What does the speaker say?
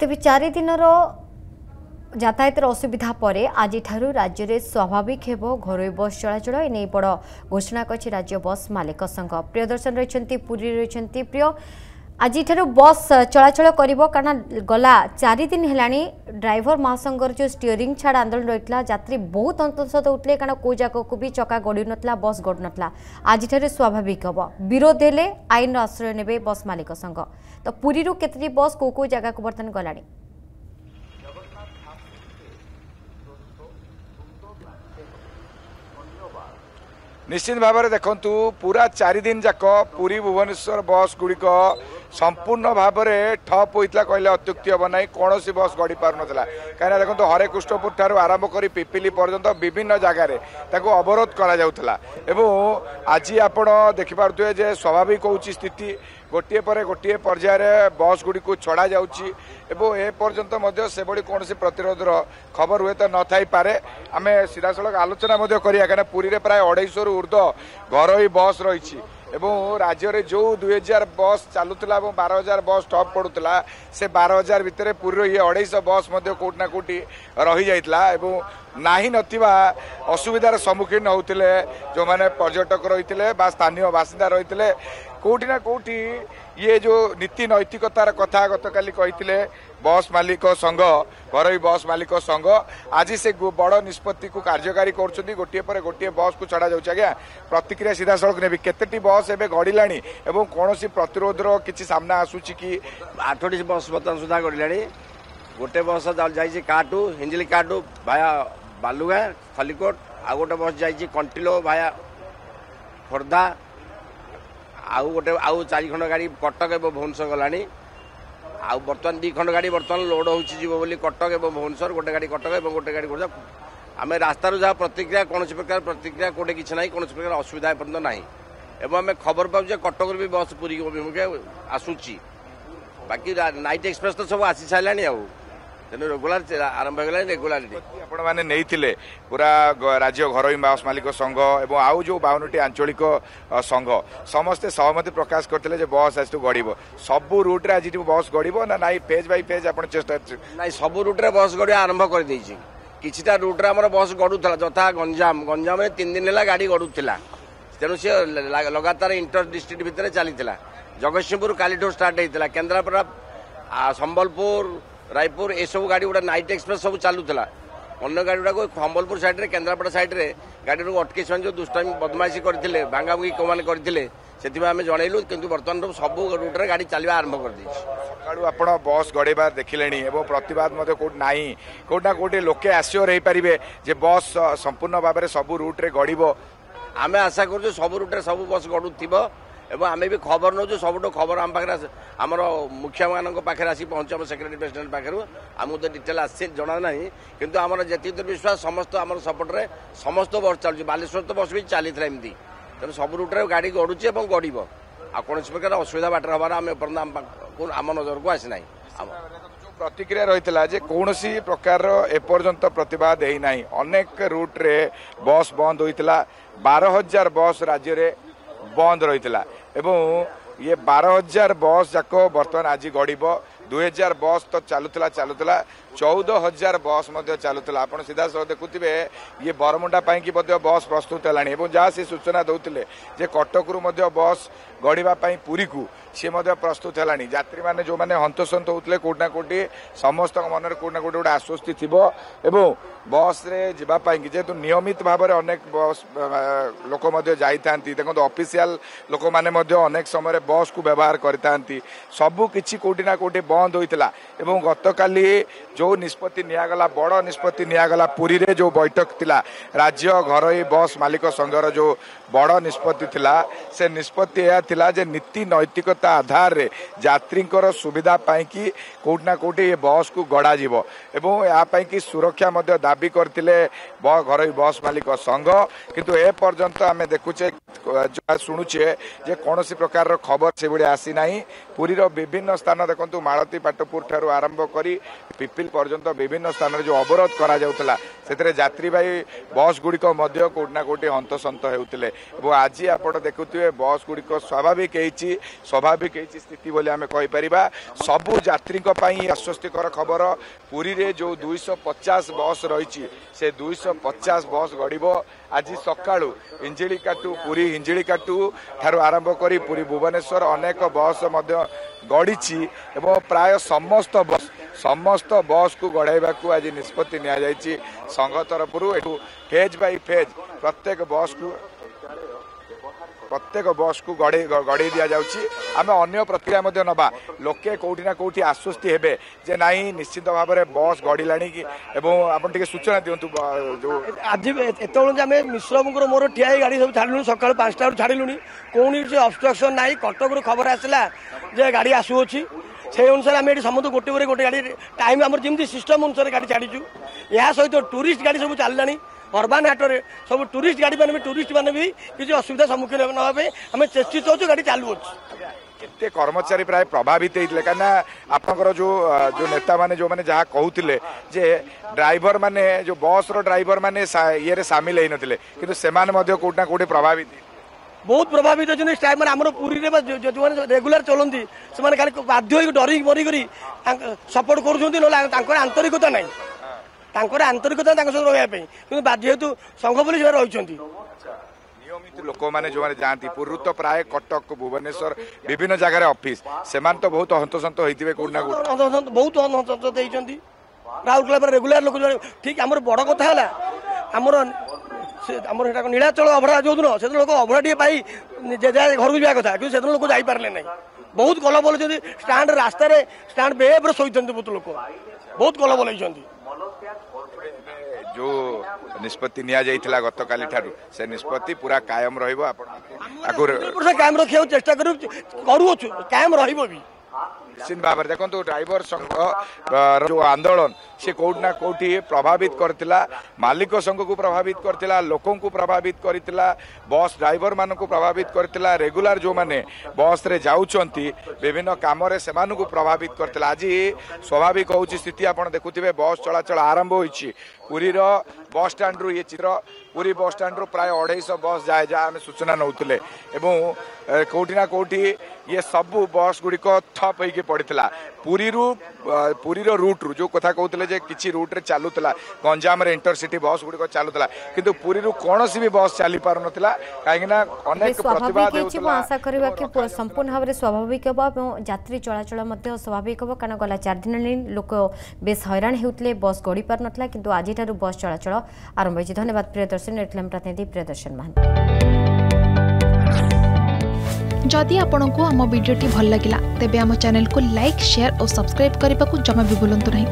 तेज 4 दिन यातायात असुविधा पर आज राज्य में स्वाभाविक हेबो घरोई बस चलाचल एने बड़ घोषणा कर राज्य बस मालिक संघ। प्रियदर्शन रही पुरी रही प्रिय आज बस चलाचल कारण गला 4 दिन है ड्राइवर महासंघर जो स्टीयरिंग छाड़ आंदोलन रही यात्री बहुत अंतर्शत उठले कारण कौ जगह को भी चका गड़ ना बस गड़ ना आज स्वाभाविक हम विरोध हेले आईन आश्रय ने बस मालिक संघ। तो पुरी केतटी बस कौ जगह को बर्तमान गलानी निश्चित भाव में देखु पूरा 4 दिन जाक पुरी भुवनेश्वर बस गुड़िक संपूर्ण भाव में ठप होता कहले अत्युक्ति हम ना कौन बस गड़ी पार नाला कहीं देखो हरे कृष्णपुर ठार आरंभ कर पिपिली पर्यंत विभिन्न जगार अवरोध करा आज आप देखिपे स्वाभाविक हो स्थिति गोटे पर गोटे पर्यायर बस गुड़ी को छड़ा जाऊँगी एपर्यंत से कौन प्रतिरोधर खबर हुए तो न थी पारे आम सीधा सड़क आलोचना करिया पुरी में प्राय 250 रु ऊर्ध्व घरोई बस रही राज्य में जो 2000 बस चलुला 12,000 बस ठप पड़ूला से 12,000 भितर पुरी ये 250 बस कौट ना कौटी रही जाइला नाही नथिबा असुविधार सम्मुखीन होते जो मैंने पर्यटक रही स्थानीय बासिंदा रही कौटी ना कौटी ये जो नीति नैतिकतार कथा गतकाली कही बस मालिक संघ घरोई बस मालिक संघ आज से बड़ निष्पत्ति को कार्यकारी कर गोटे पर गोटे बस को चढ़ा जाऊँ। आज्ञा प्रतिक्रिया सीधा सड़क ने केतटी बस एवं गड़िला कौन प्रतिरोधर किसी सामना आसूची कि 8टी बस बर्तमान सुधा गड़िला गोटे बस जाइए काटू हिंजिली काटू भाया बालुगा खलिकोट आ गोटे बस जाइए कंटिलो भाया खोर्धा आउ गोटे आउ 4 खंड गाड़ी कटक एवं भुवनेश्वर गलानी आउ बर्तमान 2 खंड गाड़ी बर्तमान लोड होली कटक एवं भुवनेश्वर गोटे गाड़ी कटक एवं गोटे गाड़ी खोर्धा आम रास्तार जहाँ प्रतिक्रिया कौन प्रकार प्रतिक्रिया कौटे किसी ना कौन प्रकार असुविधा एपर्यंत ना एवं आम खबर पाऊँ कटक भी बस पुरी अभिमुखे आसूची बाकी नाइट एक्सप्रेस तो सब आसी सारे आउ तेणु रेगुलार आरंभ हो रेगुलारिटी आपण मैंने नहीं पूरा राज्य घरोई बस मालिक संघ और आउ जो 52टी आंचलिक संघ समस्ते सहमति प्रकाश करते बस आज गड़ब सबू रूट रे आज बस गड़ब ना नाई फेज बाय फेज आप चेष्टा ना सबू रूट रे बस गड़ा आरंभ कर किछिटा रूट रे आमर बस गड़ूला जथा गंजाम गंजाम 3 दिन है गाड़ी गड़ूला तेणु सी लगातार इंटर डिस्ट्रिक्ट भितर चली जगतसिंहपुर कालीठू स्टार्ट होता केन्द्रापड़ा संबलपुर रायपुर ये सब गाड़ी गुड़ा नाइट एक्सप्रेस सब चलूला अन्य गाड़ी गुड़ा संबलपुर साइड रे केन्द्रापड़ा साइड रे गाड़ी को अटके जो दुष्टामी बदमाशी करते भांगाभुंगी कौन करते से आम जनइलु कि बर्तमान सब रूट रे गाड़ी चलवा आरंभ कर सकाळु आपण बस गड़ेबार देखिले प्रतिवाद कौट ना कौटे लोके आश्योर हो पारे जे बस संपूर्ण भाव में सब रूट रे गड़ब आम आशा कर सब रूट रे सब बस गड़ू एवं आम भी खबर नौ सब खबर आम पाखे आमर मुखिया मान पाखे आसी पहुँचे आम सेक्रेटरी प्रेसिडेंट पाखे आमको तो डिटेल आसी जना ना किंतु आम जी विश्वास समस्त आम सपटे समस्त बस चलुच्छे बालेश्वर तो बस भी चली एमती तेणु सब रूट्रे गाड़ी गड़ुचे और गड़ब आ कौन प्रकार असुविधा बाटर हमार आम आम नजर को आसी ना प्रतिक्रिया रही कौन प्रकार एपर्यंत प्रतिवाद होना अनेक रूट्रे बस बंद होता 12,000 बस राज्य में बंद रही ये 12,000 बस जाक बर्तमान आज गड़ब 2,000 बस तो चलुला 14,000 बस चलुला आप सीधा सह देखुवे ये बरमुंडा कि बस प्रस्तुत है जहाँ से सूचना दौले कटकू बस गड़ापी पुरी को सी प्रस्तुत है यात्री मैंने जो मैंने हंतसंत होते कौटना कौटी समस्त मन कौटना कौटे गोटे आश्वस्ति थी बस रे जावाई जेहेतु नियमित भाव में अनेक बस लोक देखो ऑफिशियल लोक मैंने अनेक समय बस को व्यवहार करते सबू किसी कौटी ना कौटी बंद होता गतकाली जो निष्पत्ति निगला बड़ निष्पत्ति निगला पुरी रे जो बैठक थिला राज्य घरोई बस मालिक संघर जो बड़ निष्पत्ति थिला से निष्पत्ति यह थिला जे नीति नैतिकता आधार रे यात्रींकर सुविधा पाई कि कौट ना कौटी ये बस को गड़ा जीवो एवं या पाई कि सुरक्षा मध्य दाबी करथिले घरोई बस मालिक संघ किंतु ए पर्यंत आमे देखुचे शुणुचे जे कौन प्रकार खबर से भाई आसी ना पुरीर विभिन्न स्थान देखो मालती पाटपुर ठारू आरंभ करी पिपिल पर्यंत विभिन्न स्थान जो अवरोध करा जाउतला सेतरे यात्री भाई बस गुड़िक कौटना कौटी हंतसंत होते आज आप देखुए बस गुड़िक स्वाभाविक स्वाभाविक स्वाभाविक स्थिति बोली आम कहीपर सबू यात्री आश्वस्तिकर खबर पुरी रे जो 250 बस रही से 250 बस गड़ब आज सका हिंजिकाटू पुरी हिंजिकाटू ठार आरंभ कर पुरी भुवनेश्वर अनेक बस गड़ी प्राय समस्त बस को गढ़ाइबा आज निष्पत्ति नि संघ तरफ फेज बाय फेज प्रत्येक बस को गड़े दि जाऊँगी आम अन्य प्रक्रिया नवा लोके कौटी ना कौटी आश्वस्ति हेबे जे नाई निश्चित भाव में बस गड़िला आप सूचना दिंतु जो आज एत मिश्र बाबू मोर ठिया गाड़ी सब छाड़ू सका 5टा छाड़ू कौन अबस्ट्रक्शन ना कटक खबर आसला जे गाड़ी आसुच्छी से अनुसार आम ये समस्त गोटे गोटे गाड़ी टाइम आम जमी सिस्टम अनुसार गाड़ी छाड़ीचु या सहित टूरिस्ट गाड़ी सब चललानी अर्बान हाट में सब टूरिस्ट गाड़ी मैंने टूरिस्ट मैंने भी किसी असुविधा सम्मुखीन नापे आम चेष्टित हो गाड़ी चालू केते कर्मचारी प्राय प्रभावित होते कहीं आपंकर जो नेता माने जो माने जहाँ कहते जे ड्राइवर माने जो बस रो ड्राइवर माने ये सामिल होई नथिले किंतु सेमाने मध्य कोठना कोठी प्रभावित बहुत प्रभावित होती टाइम आम पुरी जो रेगुलर चलती से खाली बाध्य डरी मरिक सपोर्ट कर आंतरिकता ना आंतरिकता रही जेहेतु संघ पुलिस रही नियमित लोक मैंने जो मैंने जाती पूर्व तो प्राय कटक भुवनेश्वर विभिन्न जगह ऑफिस से तो बहुत हंतसंत होते कौटना बहुत हंतसंत होती राउरकेला रेगुलर लोक ठीक आम बड़ कथा है आमर नीलाचल अभड़ा जो दिन से लोक अभड़ा टे पाई घर को जावा कथा कि लोक जापारे ना बहुत कलबल स्टाण्ड रास्तार स्टाण्ड बेब्रे शोते बहुत लोक बहुत कलबल होती जो निष्पत्ति निया गत काली ठारू से निष्पत्ति पूरा कायम रहिबो कायम रखा चेष्टा करूँ कायम रहिबो भी निश्चित भाव में देखो ड्राइवर संघ जो आंदोलन से कौटना कौटी प्रभावित करथिला मालिक संघ को प्रभावित करथिला लोकों को प्रभावित करथिला बस ड्राइवर मान को प्रभावित करथिला रेगुलर जो माने बस रे जाउचंती विभिन्न काम रे सेमानु को प्रभावित करथिला आज स्वाभाविक होउची स्थिति आपण देखुथिबे बस चलाचल आरंभ होईची पुरी रो बस स्टैंड रु ये चित्र पुरी बस स्टैंड रु प्राय 250 बस जाए जहाँ आम सूचना नौतले एवं कौटी ना कौटी ये सबू बस गुड़िक ठप होगी पड़ता पुरी रो रूट रू जो कथा कहते जे किसी रूट रे चलुला गंजाम रे इंटरसिटी बस गुड़िक चलुला किंतु पुरी रू कौन भी बस चली पार नथिला कहीं अनेक प्रतिवाद होउतला आशा करबा कि संपूर्ण भाव में स्वाभाविक हो यात्री चलाचल स्वाभाविक हो कारण गला 4 दिन लोक बेस हैरान होते बस गड़ी पार नथिला किंतु आज बस चलाचल आरंभ होइछि। धन्यवाद प्रियदर्शन रेक्लेम प्रतिनिधि प्रियदर्शन महांती। जदि आपंक आम भिडी भल लगा तेब आम चैनल को लाइक शेयर और सब्सक्राइब करने को जमा भी भूलु नहीं।